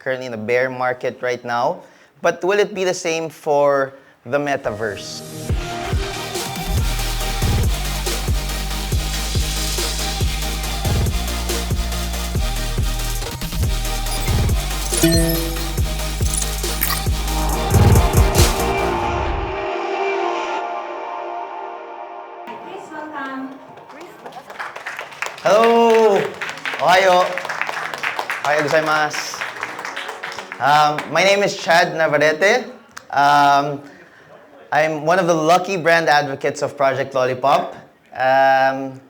currently in a bear market right now. But will it be the same for the metaverse? Please welcome. Hello! Ohayo! Ohayo gozaimasu. My name is Chad Navarrete. I'm one of the lucky brand advocates of Project Lollipop. I'm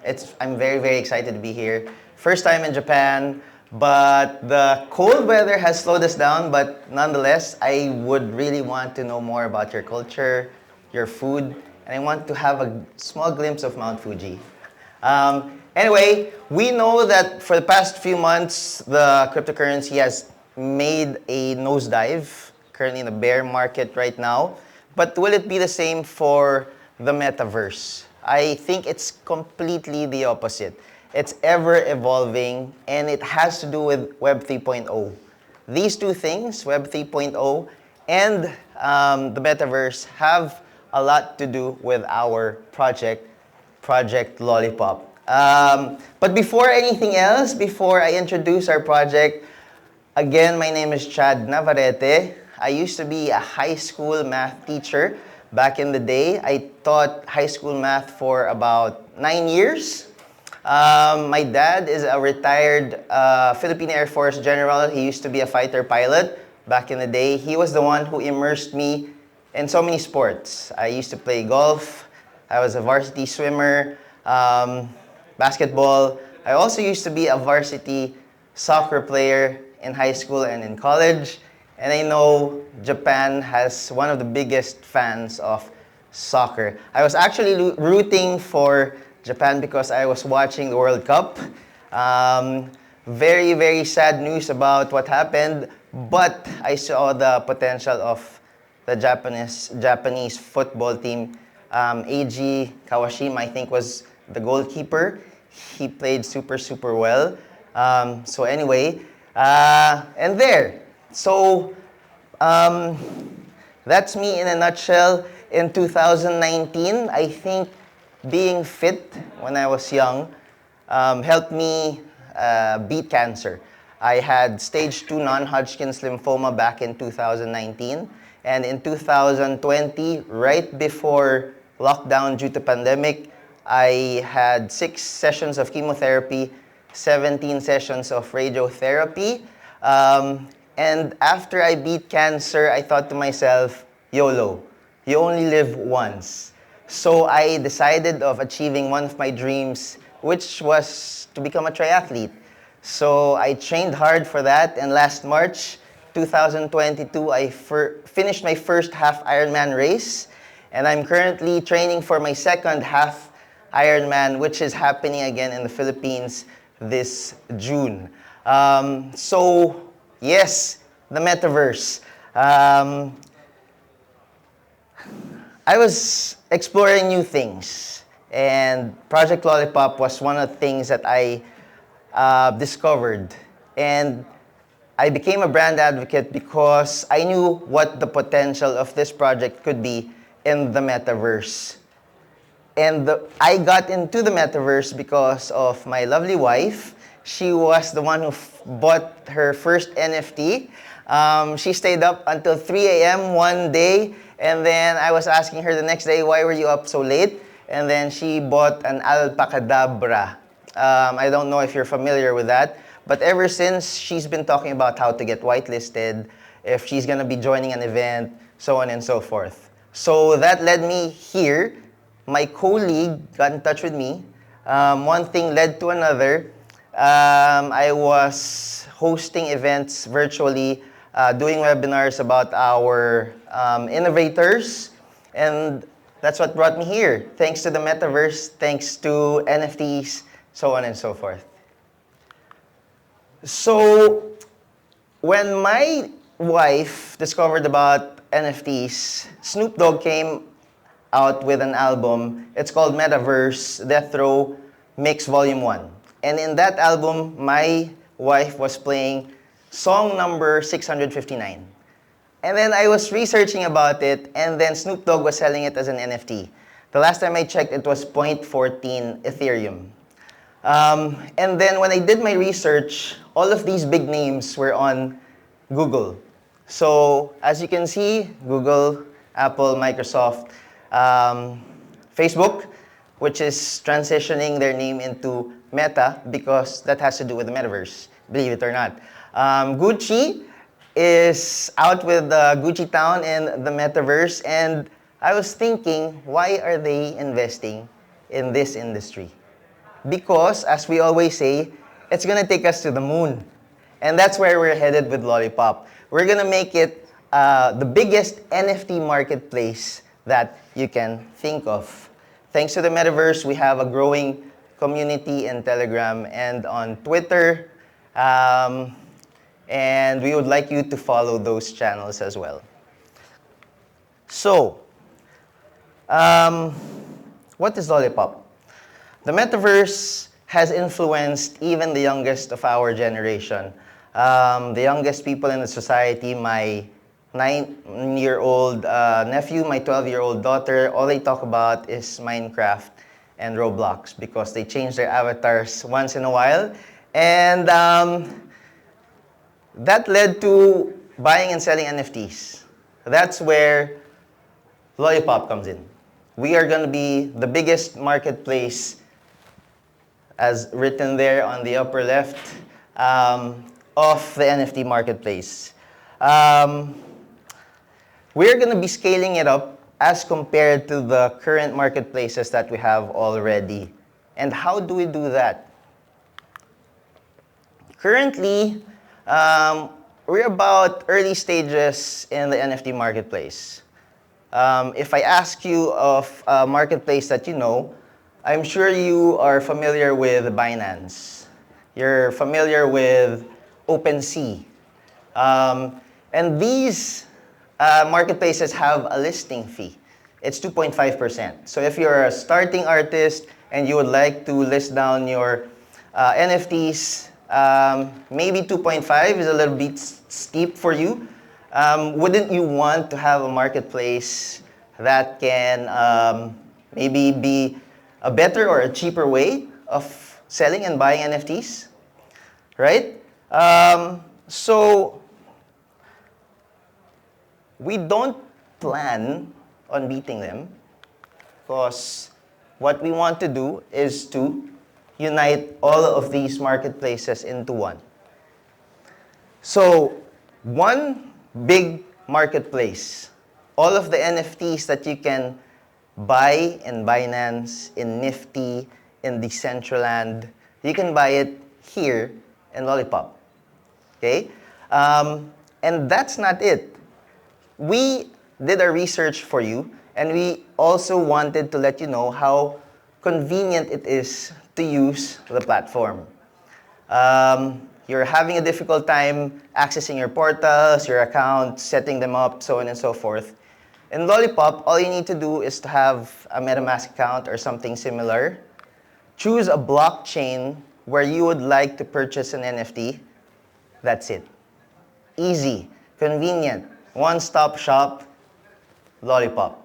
very, very excited to be here. First time in Japan, but the cold weather has slowed us down, but nonetheless, I would really want to know more about your culture, your food, and I want to have a small glimpse of Mount Fuji. Anyway, we know that for the past few months, the cryptocurrency has made a nosedive, currently in the bear market right now. But will it be the same for the metaverse? I think it's completely the opposite. It's ever evolving, and it has to do with Web 3.0. These two things, Web 3.0 and the metaverse, have a lot to do with our Project Lollipop. But before anything else, before I introduce our project, again, my name is Chad Navarrete. I used to be a high school math teacher back in the day. I taught high school math for about 9 years. My dad is a retired Philippine Air Force general. He used to be a fighter pilot back in the day. He was the one who immersed me in so many sports. I used to play golf. I was a varsity swimmer, basketball. I also used to be a varsity soccer player in high school and in college. And I know Japan has one of the biggest fans of soccer. I was actually rooting for Japan because I was watching the World Cup. Very, very sad news about what happened, but I saw the potential of the Japanese football team. Eiji Kawashima, I think, was the goalkeeper. He played super, super well. So anyway, and there. So that's me in a nutshell. In 2019, I think being fit when I was young helped me beat cancer. I had stage 2 non-Hodgkin's lymphoma back in 2019. And in 2020, right before lockdown due to pandemic, I had 6 sessions of chemotherapy, 17 sessions of radiotherapy. And after I beat cancer, I thought to myself, YOLO, you only live once. So I decided of achieving one of my dreams, which was to become a triathlete. So I trained hard for that, and last March 2022, I finished my first half Ironman race, and I'm currently training for my second half Ironman, which is happening again in the Philippines this June. So yes, the metaverse. I was exploring new things, and Project Lollipop was one of the things that I discovered. And I became a brand advocate because I knew what the potential of this project could be in the metaverse. And I got into the metaverse because of my lovely wife. She was the one who bought her first NFT. She stayed up until 3 a.m. one day, and then I was asking her the next day, why were you up so late? And then she bought an alpacadabra. I don't know if you're familiar with that, but ever since, she's been talking about how to get whitelisted, if she's gonna be joining an event, so on and so forth. So that led me here. My colleague got in touch with me. One thing led to another. I was hosting events virtually, doing webinars about our innovators, and that's what brought me here. Thanks to the metaverse, thanks to NFTs, so on and so forth. So when my wife discovered about NFTs, Snoop Dogg came out with an album. It's called Metaverse Death Row Mix Volume 1. And in that album, my wife was playing song number 659. And then I was researching about it, and then Snoop Dogg was selling it as an NFT. The last time I checked, it was 0.14 Ethereum. And then when I did my research, all of these big names were on Google. So as you can see, Google, Apple, Microsoft, Facebook, which is transitioning their name into Meta because that has to do with the metaverse, believe it or not. Gucci is out with Gucci Town in the metaverse, and I was thinking, why are they investing in this industry? Because, as we always say, it's gonna take us to the moon. And that's where we're headed with Lollipop. We're gonna make it the biggest NFT marketplace that you can think of. Thanks to the metaverse, we have a growing community in Telegram and on Twitter. And we would like you to follow those channels as well. So, what is Lollipop? The metaverse has influenced even the youngest of our generation. The youngest people in the society, my 9-year-old nephew, my 12-year-old daughter, all they talk about is Minecraft and Roblox because they change their avatars once in a while. And that led to buying and selling NFTs. That's where Lollipop comes in. We are going to be the biggest marketplace, as written there on the upper left, of the NFT marketplace. We're going to be scaling it up as compared to the current marketplaces that we have already. And how do we do that? Currently, we're about early stages in the NFT marketplace. If I ask you of a marketplace that you know, I'm sure you are familiar with Binance. You're familiar with OpenSea. And these marketplaces have a listing fee. It's 2.5%. So if you're a starting artist and you would like to list down your NFTs, maybe 2.5 is a little bit steep for you. Wouldn't you want to have a marketplace that can maybe be a better or a cheaper way of selling and buying NFTs? Right? So we don't plan on beating them because what we want to do is to unite all of these marketplaces into one. So one big marketplace, all of the NFTs that you can buy in Binance, in Nifty, in Decentraland, you can buy it here in Lollipop. Okay? And that's not it. We did our research for you, and we also wanted to let you know how convenient it is to use the platform. You're having a difficult time accessing your portals, your accounts, setting them up, so on and so forth. In Lollipop, all you need to do is to have a MetaMask account or something similar. Choose a blockchain where you would like to purchase an NFT. That's it. Easy, convenient, one-stop shop, Lollipop.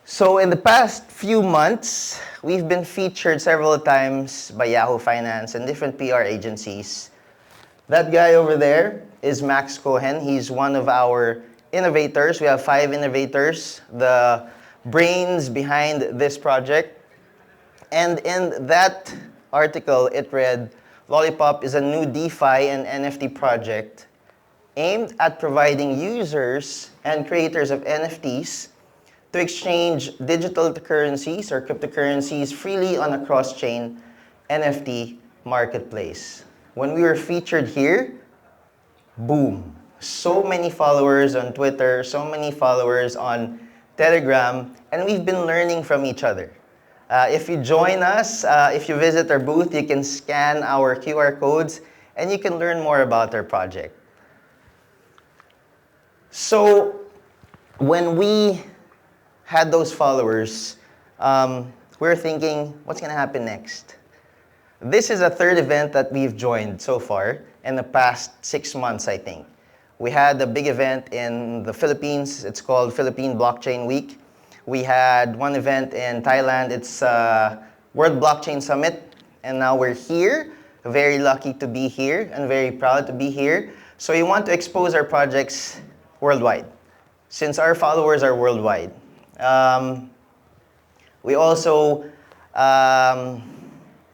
So in the past few months, we've been featured several times by Yahoo Finance and different PR agencies. That guy over there is Max Cohen. He's one of our innovators. We have 5 innovators, the brains behind this project. And in that article, it read, Lollipop is a new DeFi and NFT project aimed at providing users and creators of NFTs to exchange digital currencies or cryptocurrencies freely on a cross-chain NFT marketplace. When we were featured here, boom. So many followers on Twitter, so many followers on Telegram, and we've been learning from each other. If you join us, if you visit our booth, you can scan our QR codes and you can learn more about our project. So when we had those followers, we were thinking, what's going to happen next? This is a third event that we've joined so far in the past 6 months, I think. We had a big event in the Philippines. It's called Philippine Blockchain Week. We had one event in Thailand. It's World Blockchain Summit. And now we're here. Very lucky to be here and very proud to be here. So we want to expose our projects worldwide, since our followers are worldwide. We also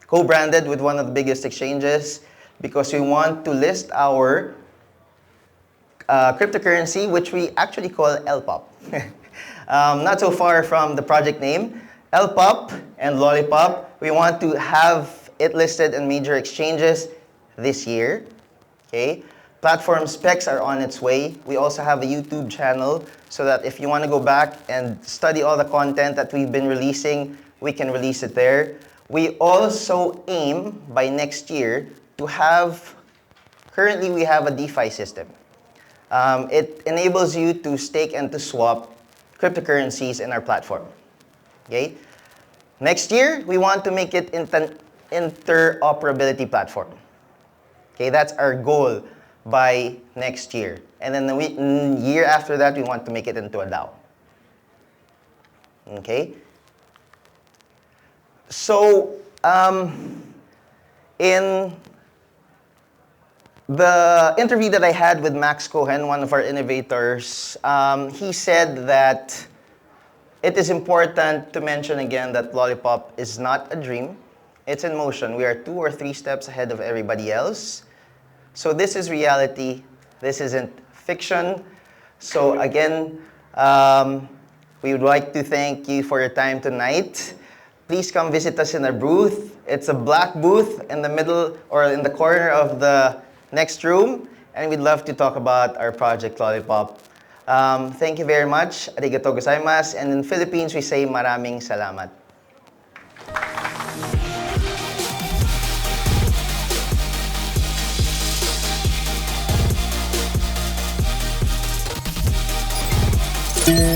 co-branded with one of the biggest exchanges because we want to list our cryptocurrency, which we actually call LPOP. Not so far from the project name, LPOP and Lollipop. We want to have it listed in major exchanges this year. Okay? Platform specs are on its way. We also have a YouTube channel so that if you want to go back and study all the content that we've been releasing, we can release it there. We also aim by next year to have, currently we have a DeFi system. It enables you to stake and to swap cryptocurrencies in our platform. Okay? Next year, we want to make it an interoperability platform. Okay, that's our goal by next year. And then the year after that, we want to make it into a DAO. Okay? So, in the interview that I had with Max Cohen, one of our innovators, he said that it is important to mention again that Lollipop is not a dream. It's in motion. We are 2 or 3 steps ahead of everybody else. So this is reality. This isn't fiction. So again, we would like to thank you for your time tonight. Please come visit us in our booth. It's a black booth in the middle or in the corner of the next room. And we'd love to talk about our project Lollipop. Thank you very much. Arigatou gozaimasu. And in Philippines, we say maraming salamat. Yeah.